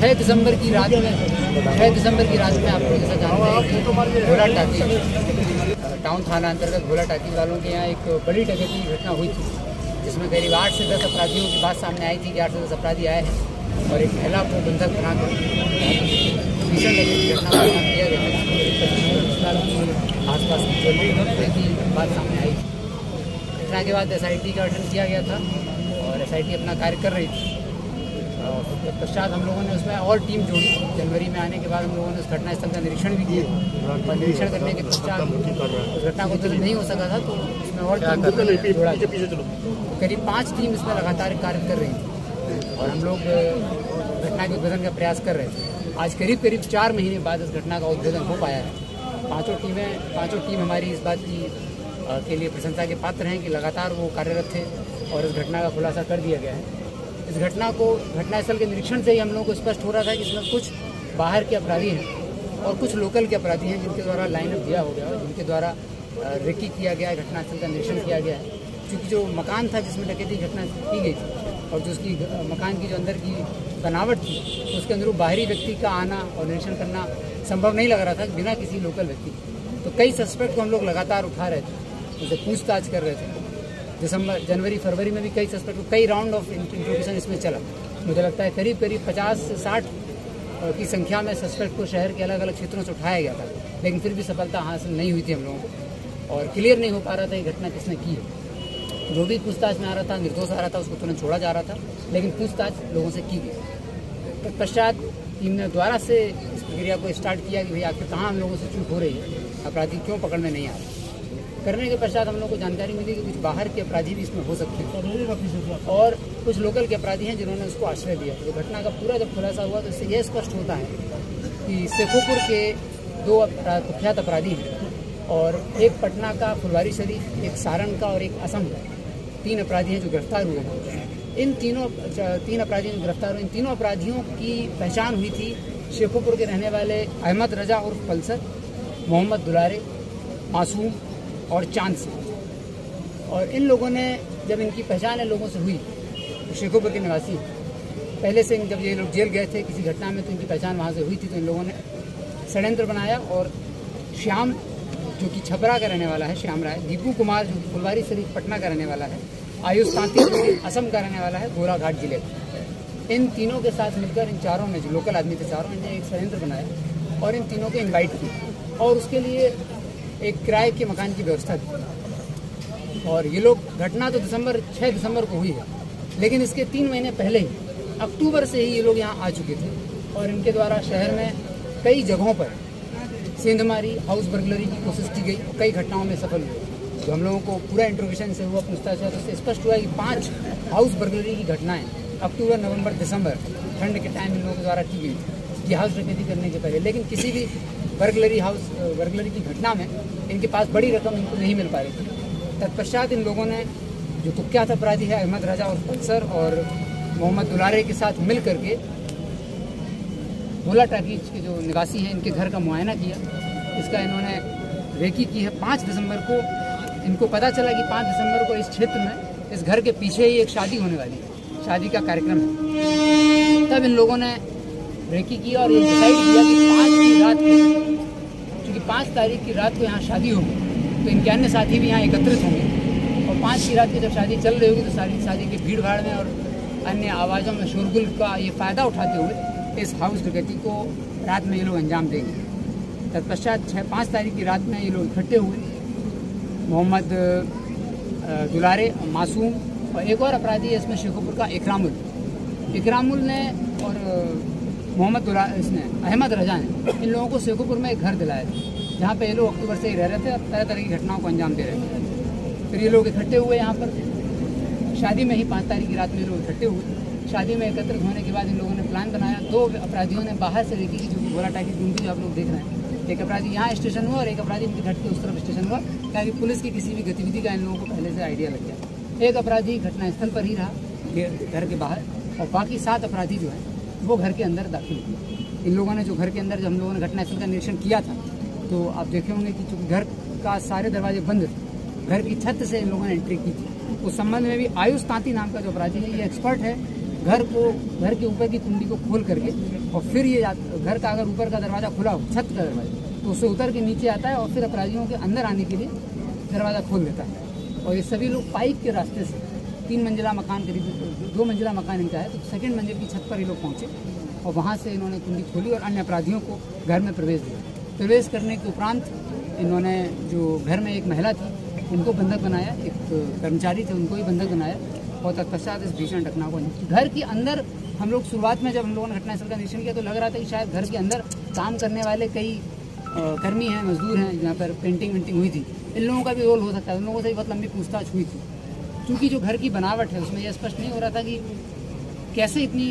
6 दिसंबर की रात में आप लोग जैसा जानते हैं कि भोला टाकी टाउन थाना अंतर्गत भोला टाकी वालों के यहाँ एक बड़ी डकैती की घटना हुई थी, जिसमें करीब 8 से 10 अपराधियों की बात सामने आई थी कि 8 से 10 अपराधी आए हैं और एक महिला को बंधक बनाकर भीषण डकैती की घटना का काम किया गया था। आसपास की ज्वेलरी की बात सामने आई थी। घटना के बाद SIT का गठन किया गया था और SIT अपना कार्य कर रही थी। तत्पश्चात हम लोगों ने उसमें और टीम जोड़ी। जनवरी में आने के बाद हम लोगों ने उस घटनास्थल का निरीक्षण भी किया और निरीक्षण करने के पश्चात उस घटना को तुरंत नहीं हो सका था, तो उसमें और टीम जोड़ा। करीब 5 टीम इसमें लगातार कार्य कर रही थी और हम लोग घटना के उद्भेदन का प्रयास कर रहे थे। आज करीब 4 महीने बाद इस घटना का उद्भेदन हो पाया है। पाँचों टीम हमारी इस बात के लिए प्रशंसा के पात्र हैं कि लगातार वो कार्यरत थे और इस घटना का खुलासा कर दिया गया है। इस घटनास्थल के निरीक्षण से ही हम लोगों को स्पष्ट हो रहा था कि इसमें कुछ बाहर के अपराधी हैं और कुछ लोकल के अपराधी हैं जिनके द्वारा लाइनअप दिया हो गया और जिनके द्वारा रेकी किया गया है, घटनास्थल का निरीक्षण किया गया है। क्योंकि जो मकान था जिसमें डकैती घटना की गई थी और जो उसकी मकान की जो अंदर की बनावट थी, तो उसके अंदर बाहरी व्यक्ति का आना और निरीक्षण करना संभव नहीं लग रहा था बिना किसी लोकल व्यक्ति। तो कई सस्पेक्ट को हम लोग लगातार उठा रहे थे, उनसे पूछताछ कर रहे थे। जनवरी फरवरी में भी कई सस्पेक्ट को कई राउंड ऑफ इंट्रोगेशन इसमें चला। मुझे लगता है करीब 50 से 60 की संख्या में सस्पेक्ट को शहर के अलग अलग क्षेत्रों से उठाया गया था, लेकिन फिर भी सफलता हासिल नहीं हुई थी हम लोगों को और क्लियर नहीं हो पा रहा था ये घटना किसने की है। जो भी पूछताछ में आ रहा था, निर्दोष आ रहा था, उसको तुरंत छोड़ा जा रहा था, लेकिन पूछताछ लोगों से की गई। तत्पश्चात टीम ने दोबारा से इस प्रक्रिया को स्टार्ट किया कि भाई आखिर कहाँ हम लोगों से चूक हो रही है, अपराधी क्यों पकड़ में नहीं आ रहे। करने के पश्चात हम लोग को जानकारी मिली कि कुछ बाहर के अपराधी भी इसमें हो सकते हैं और कुछ लोकल के अपराधी हैं जिन्होंने उसको आश्रय दिया। तो घटना का पूरा जब खुलासा हुआ तो इससे यह स्पष्ट होता है कि शेखोपुर के 2 कुख्यात अपराधी हैं और एक पटना का फुलवारी शरीफ, एक सारण का और एक असम का 3 अपराधी हैं जो गिरफ्तार हुए हैं। इन 3 अपराधियों जो गिरफ्तार हुए, इन तीनों अपराधियों की पहचान हुई थी शेखोपुर के रहने वाले अहमद रजा उर्फ पल्सर, मोहम्मद दुलारे, मासूम और चांद से। और इन लोगों ने जब इनकी पहचान इन लोगों से हुई, तो शेखोपुर के निवासी पहले से जब ये लोग जेल गए थे किसी घटना में तो इनकी पहचान वहाँ से हुई थी, तो इन लोगों ने षड्यंत्र बनाया और श्याम जो कि छपरा का रहने वाला है, श्याम राय, दीपू कुमार जो कि फुलवारी शरीफ पटना का रहने वाला है, आयुष तांती जो कि असम का रहने वाला है, गोराघाट जिले का, इन तीनों के साथ मिलकर इन चारों ने, जो लोकल आदमी थे चारों, ने एक षड्यंत्र बनाया और इन तीनों को इन्वाइट किया और उसके लिए एक किराए के मकान की व्यवस्था की। और ये लोग घटना तो 6 दिसंबर को हुई है, लेकिन इसके 3 महीने पहले ही अक्टूबर से ही ये लोग यहाँ आ चुके थे और इनके द्वारा शहर में कई जगहों पर सेंधमारी, हाउस बर्गलरी की कोशिश की गई, कई घटनाओं में सफल हुए। तो हम लोगों को पूरा इंट्रोगेशन से हुआ, पूछताछ हुआ, तो इससे स्पष्ट हुआ कि 5 हाउस बर्गलरी की घटनाएं अक्टूबर, नवंबर, दिसंबर ठंड के टाइम इन लोगों के द्वारा की गई थी हाउस डकैती करने के पहले। लेकिन किसी भी बर्गलरी की घटना में इनके पास बड़ी रकम इनको नहीं मिल पा रही थी। तत्पश्चात इन लोगों ने जो कुख्यात अपराधी है अहमद रजा और पल्सर और मोहम्मद दुलारे के साथ मिल करके भोला टाकी के जो निवासी हैं इनके घर का मुआयना किया। इसका इन्होंने रेकी की है। 5 दिसंबर को इनको पता चला कि 5 दिसंबर को इस क्षेत्र में, इस घर के पीछे ही एक शादी होने वाली है, शादी का कार्यक्रम है। तब इन लोगों ने रेकी की और ये डिसाइड किया कि 5 की रात को, क्योंकि 5 तारीख की रात को यहाँ शादी होगी तो इनके अन्य साथी भी यहाँ एकत्रित होंगे और 5 की रात की जब शादी चल रही होगी तो सारी शादी की भीड़ भाड़ में और अन्य आवाज़ों में शोरगुल का ये फ़ायदा उठाते हुए इस हाउस डकैती को रात में ये लोग अंजाम देंगे। तत्पश्चात 5 तारीख की रात में ये लोग इकट्ठे हुए, मोहम्मद दुलारे, मासूम और एक और अपराधी है इसमें शेखोपुर का इकरामुल ने और मोहम्मद इसने अहमद रजा ने इन लोगों को शेखोपुर में एक घर दिलाया था जहाँ पे ये लोग अक्टूबर से ही रह रहे थे और तरह तरह की घटनाओं को अंजाम दे रहे थे। फिर ये लोग इकट्ठे हुए यहाँ पर शादी में ही 5 तारीख की रात में ये लोग इकट्ठे हुए। शादी में एकत्रित होने के बाद इन लोगों ने प्लान बनाया। 2 अपराधियों ने बाहर से रेकी की, जो कि भोला टाकी ढूंढी, जो आप लोग देख रहे हैं। एक अपराधी यहाँ स्टेशन हुआ और एक अपराधी इनके घर के उस तरफ स्टेशन हुआ, ताकि पुलिस की किसी भी गतिविधि का इन लोगों को पहले से आइडिया लग गया। एक अपराधी घटनास्थल पर ही रहा घर के बाहर और बाकी 7 अपराधी जो हैं वो घर के अंदर दाखिल हुए। इन लोगों ने जो घर के अंदर जब हम लोगों ने घटनास्थल का निरीक्षण किया था तो आप देखे होंगे कि चूँकि घर का सारे दरवाजे बंद थे, घर की छत से इन लोगों ने एंट्री की थी। उस संबंध में भी आयुष तांती नाम का जो अपराधी है ये एक्सपर्ट है घर के ऊपर की कुंडी को खोल करके और फिर ये घर का अगर ऊपर का दरवाज़ा खुला हो, छत का दरवाजा, तो उससे उतर के नीचे आता है और फिर अपराधियों के अंदर आने के लिए दरवाज़ा खोल देता है। और ये सभी लोग पाइप के रास्ते से 3 मंजिला मकान, करीब 2 मंजिला मकान इनका है, तो सेकंड मंजिल की छत पर ये लोग पहुँचे और वहाँ से इन्होंने कुंडी खोली और अन्य अपराधियों को घर में प्रवेश दिया। प्रवेश करने के उपरांत इन्होंने जो घर में एक महिला थी उनको बंधक बनाया, एक कर्मचारी थे उनको भी बंधक बनाया और तत्पश्चात इस भीषण घटना को घर के अंदर हम लोग शुरुआत में जब हम लोगों ने घटनास्थल का निरीक्षण किया तो लग रहा था कि शायद घर के अंदर काम करने वाले कई कर्मी हैं, मजदूर हैं, जहाँ पर पेंटिंग वेंटिंग हुई थी, इन लोगों का भी रोल हो सकता है। उन लोगों से भी बहुत लंबी पूछताछ हुई थी, क्योंकि जो घर की बनावट है उसमें यह स्पष्ट नहीं हो रहा था कि कैसे इतनी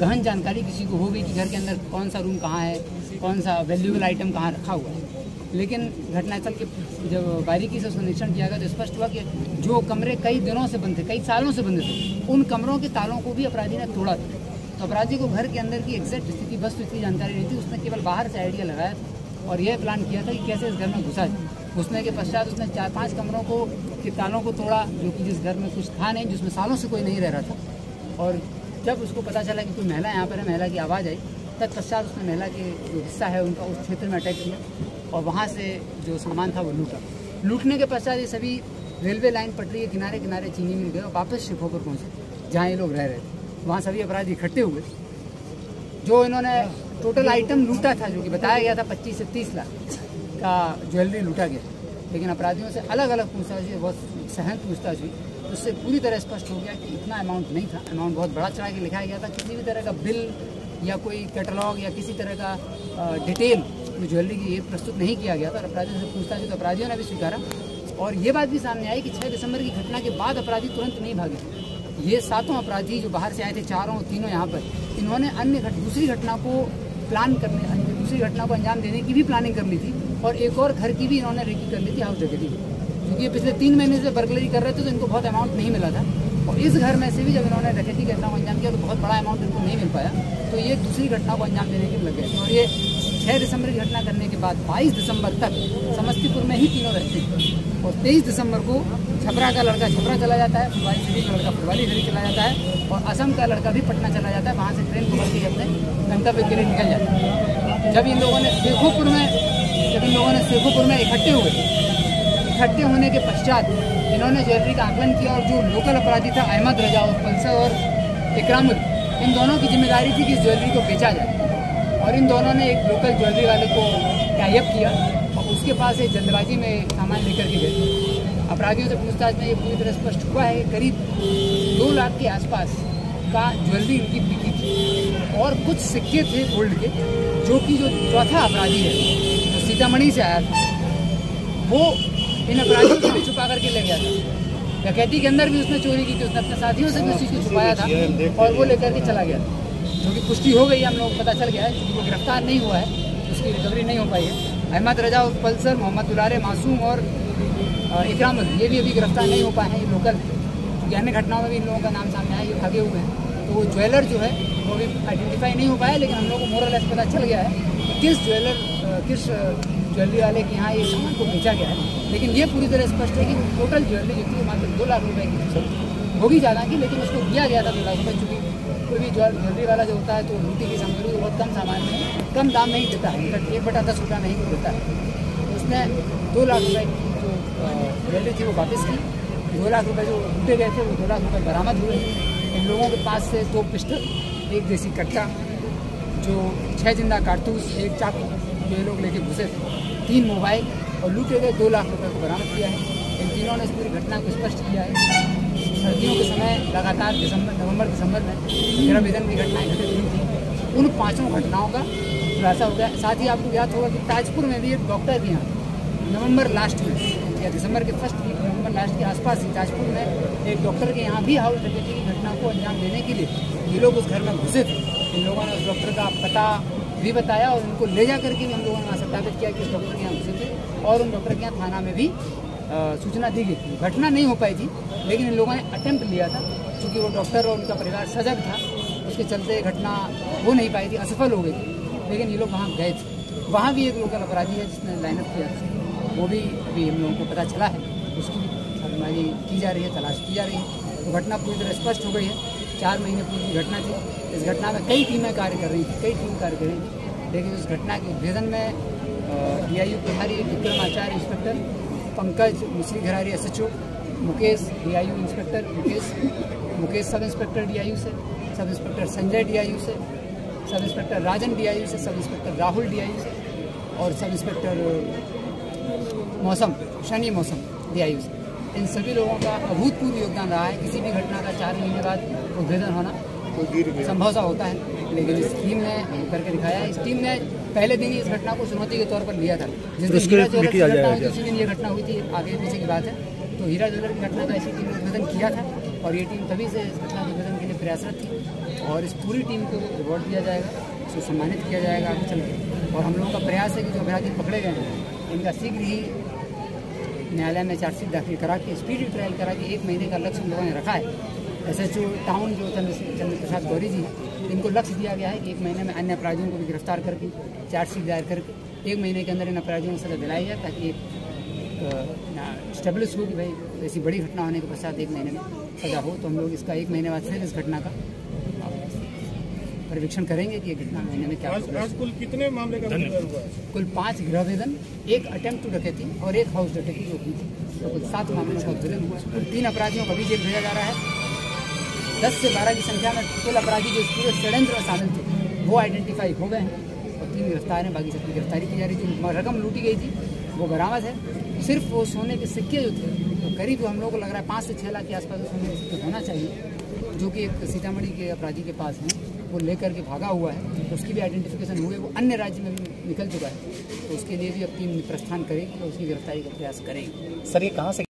गहन जानकारी किसी को हो गई कि घर के अंदर कौन सा रूम कहाँ है, कौन सा वैल्यूएबल आइटम कहाँ रखा हुआ है। लेकिन घटनास्थल के जब बारीकी से उसका निरीक्षण किया गया तो स्पष्ट हुआ कि जो कमरे कई दिनों से बंद थे, कई सालों से बंद थे, उन कमरों के तालों को भी अपराधी ने तोड़ा था। तो अपराधी को घर के अंदर की एग्जैक्ट स्थिति, वस्तु स्थिति जानकारी नहीं थी, उसने केवल बाहर से आइडिया लगाया था और यह प्लान किया था कि कैसे इस घर में घुसा जाए। घुसने के पश्चात उसने 4-5 कमरों को के तालों को तोड़ा, जो कि जिस घर में कुछ था नहीं, जिसमें सालों से कोई नहीं रह रहा था। और जब उसको पता चला कि कोई महिला यहाँ पर है, महिला की आवाज़ आई, तत्पश्चात उसने महिला के जो हिस्सा है उनका उस क्षेत्र में अटैक किया और वहाँ से जो सामान था वो लूटा। लूटने के पश्चात ये सभी रेलवे लाइन पटरी के किनारे किनारे चीनी मिल गए और वापस शिखोपुर पहुँचे जहाँ ये लोग रह रहे थे। वहाँ सभी अपराधी इकट्ठे हुए। जो इन्होंने टोटल आइटम लूटा था, जो कि बताया गया था 25 से 30 लाख का ज्वेलरी लूटा गया, लेकिन अपराधियों से अलग अलग पूछताछ हुई, बहुत सहन पूछताछ हुई, उससे पूरी तरह स्पष्ट हो गया कि इतना अमाउंट नहीं था। अमाउंट बहुत बड़ा चढ़ा के लिखाया गया था। किसी भी तरह का बिल या कोई कैटलॉग या किसी तरह का डिटेल ज्वेलरी की ये प्रस्तुत नहीं किया गया था। अपराधियों से पूछताछ हुई तो अपराधियों ने भी स्वीकारा और ये बात भी सामने आई कि 6 दिसंबर की घटना के बाद अपराधी तुरंत नहीं भागे। ये 7 अपराधी जो बाहर से आए थे, 4 तीनों यहाँ पर, इन्होंने दूसरी घटना को प्लान करने, दूसरी घटना को अंजाम देने की भी प्लानिंग कर ली थी और एक और घर की भी इन्होंने रेकी कर ली थी, हाउस डकैती, क्योंकि ये पिछले 3 महीने से बर्गलरी कर रहे थे तो इनको बहुत अमाउंट नहीं मिला था। और इस घर में से भी जब इन्होंने डकैती की घटना को अंजाम किया तो बहुत बड़ा अमाउंट इनको नहीं मिल पाया, तो ये दूसरी घटना को अंजाम देने के लिए लग गए। और ये 6 दिसंबर की घटना करने के बाद 22 दिसंबर तक समस्तीपुर में ही तीनों रहते हैं और 23 दिसंबर को छपरा का लड़का छपरा चला जाता है, फुलवारी शरीफ का लड़का फुलवारी शरीफ चला जाता है और असम का लड़का भी पटना चला जाता है। वहाँ से ट्रेन पकड़ के अपने गंतव्य के लिए निकल जाता है। जब इन लोगों ने शेखोपुर में इकट्ठे होने के पश्चात इन्होंने ज्वेलरी का आकलन किया और जो लोकल अपराधी था अहमद रजा और पल्सर और इकरामुल, इन दोनों की जिम्मेदारी थी कि इस ज्वेलरी को बेचा जाए और इन दोनों ने एक लोकल ज्वेलरी वाले को टाइप किया और उसके पास एक जल्दबाजी में सामान लेकर के गए। अपराधियों से पूछताछ में ये पूरी तरह स्पष्ट हुआ है कि करीब 2 लाख के आसपास का ज्वेलरी इनकी बिकी थी और कुछ सिक्के थे गोल्ड के, जो कि जो चौथा अपराधी है जो सीतामढ़ी से आया था वो इन अपराधियों से भी छुपा करके ले गया था। डकैती के अंदर भी उसने चोरी की थी, उसने अपने साथियों से भी उस चीज़ को छुपाया था और वो लेकर के चला गया, जो कि पुष्टि हो गई है, हम लोग को पता चल गया है, क्योंकि वो गिरफ्तार नहीं हुआ है, उसकी रिकवरी नहीं हो पाई है। अहमद रजा और पल्सर, मोहम्मद दुलारे, मासूम और इकरामुल, ये भी अभी गिरफ्तार नहीं हो पाए हैं, ये लोकल है, क्योंकि अन्य घटनाओं में भी इन लोगों का नाम सामने आया, ये भागे हुए हैं। तो वो ज्वेलर जो है वो भी आइडेंटिफाई नहीं हो पाया, लेकिन हम लोग को मोरलेस पता चल गया है कि किस ज्वेलरी वाले के यहाँ ये सामान को बेचा गया है। लेकिन ये पूरी तरह स्पष्ट है कि टोटल ज्वेलरी जो थी मात्र 2 लाख रुपए की होगी ज़्यादा की, लेकिन उसको दिया गया था 2 लाख रुपये, चूँकि कोई भी ज्वेलरी वाला जो होता है तो लूटी की सामग्री बहुत कम सामान में कम दाम में ही देता है, इनका 1/10 रुपया में ही देता है। तो उसने 2 लाख रुपये की जो ज्वेलरी थी वो वापस की। 2 लाख रुपये जो लूटे गए थे वो 2 लाख रुपये बरामद हुए। इन लोगों के पास से 2 पिस्टल, 1 देसी कट्टा, जो 6 जिंदा कारतूस, 1 चाकू जो ये लोग लेके घुसे थे, 3 मोबाइल और लूटे गए 2 लाख रुपये को बरामद किया है। इन तीनों ने इस पूरी घटना को स्पष्ट किया है। सर्दियों के समय लगातार नवंबर दिसंबर में गृह विधन की घटनाएं घटित हुई थी, उन 5 घटनाओं का खुलासा हो गया। साथ ही आपको याद होगा कि ताजपुर में भी एक डॉक्टर के यहाँ नवंबर लास्ट में या दिसंबर के फर्स्ट वीक, नवंबर लास्ट के आसपास ही ताजपुर में एक डॉक्टर के यहाँ भी हाउस डकैती की घटना को अंजाम देने के लिए ये लोग उस घर में घुसे थे। इन लोगों ने उस डॉक्टर का पता भी बताया और उनको ले जा करके भी हम लोगों ने वहाँ सत्यापित किया कि उस डॉक्टर के यहाँ घुसे थे और उन डॉक्टर के यहाँ थाना में भी सूचना दी गई थी। घटना नहीं हो पाई थी, लेकिन इन लोगों ने अटेम्प्ट लिया था, क्योंकि वो डॉक्टर और उनका परिवार सजग था, उसके चलते घटना हो नहीं पाई थी, असफल हो गई थी। लेकिन ये लोग वहाँ गए थे। वहाँ भी एक लोकल अपराधी है जिसने लाइनअप किया था, वो भी अभी हम लोगों को पता चला है, उसकी छापेमारी की जा रही है, तलाश की जा रही है। तो घटना पूरी तरह स्पष्ट हो गई है। 4 महीने पूर्व की घटना थी। इस घटना में कई टीमें कार्य कर रही थी, लेकिन उस घटना के उद्भेदन में DIU प्रभारी विक्रम आचार्य इंस्पेक्टर, पंकज मुसरी घरारी SHO, Mukesh DIU inspector, Mukesh sub inspector DIU से, सब इंस्पेक्टर संजय DIU से, सब इंस्पेक्टर राजन DIU से, सब इंस्पेक्टर राहुल DIU से और सब इंस्पेक्टर शनि मौसम DIU से। इन सभी लोगों का अभूतपूर्व योगदान रहा है। किसी भी घटना का 4 महीने बाद उद्भेदन होना संभव सा होता है, लेकिन इस टीम ने करके दिखाया है। इस टीम ने पहले दिन ही इस घटना को चुनौती के तौर पर लिया था। जिस दिन हीरा ज्वेलर की घटना हुई थी उसी दिन ये घटना हुई थी, आगे पीछे की बात है। तो हीरा ज्वेलर की घटना का इसी टीम ने उद्भेदन किया था और ये टीम तभी से इस घटना के उद्भेदन के लिए प्रयासरत थी और इस पूरी टीम को रिवॉर्ड दिया जाएगा, उसको सम्मानित किया जाएगा आगे चलकर। और हम लोगों का प्रयास है कि जो अपराधी पकड़े गए हैं इनका शीघ्र ही न्यायालय में चार्जशीट दाखिल करा के स्पीडी ट्रायल करा के 1 महीने का लक्ष्य हम लोगों ने रखा है। SHO टाउन जो चंद्र प्रसाद गौरी जी हैं, इनको लक्ष्य दिया गया है कि 1 महीने में अन्य अपराधियों को भी गिरफ्तार करके चार्जशीट दायर करके 1 महीने के अंदर इन अपराधियों को सजा दिलाई जाए, ताकि एक स्टेब्लिश हो कि भाई ऐसी बड़ी घटना होने के पश्चात 1 महीने में सजा हो। तो हम लोग इसका 1 महीने बाद फिर इस घटना का परीक्षण करेंगे कि ये घटना महीने में क्या आज कुल कितने मामले का हुआ? कुल 5 गृहभेदन, 1 अटेम्प्ट टू डकैती और 1 हाउस डकैती जो हुई थी। तो कुल 7 मामलों का उद्भेदन हुआ। कुल 3 अपराधियों को भी जेल भेजा जा रहा है। 10 से 12 की संख्या में कुल अपराधी जो इस पूरे षड्यंत्र में शामिल थे वो आइडेंटिफाई हो गए हैं और 3 गिरफ्तार हैं। बाकी सबकी गिरफ्तारी की जा रही थी। जो रकम लूटी गई थी वो बरामद है। सिर्फ वो सोने के सिक्के जो थे तो करीब हम लोगों को लग रहा है 5 से 6 लाख के आसपास सोने के सिक्के होना चाहिए, जो कि एक सीतामढ़ी के अपराधी के पास हैं, वो लेकर के भागा हुआ है। तो उसकी भी आइडेंटिफिकेशन हुई, वो अन्य राज्य में भी निकल चुका है। तो उसके लिए भी अब टीम प्रस्थान करेगी और उसकी गिरफ्तारी का प्रयास करेगी। सर ये कहाँ से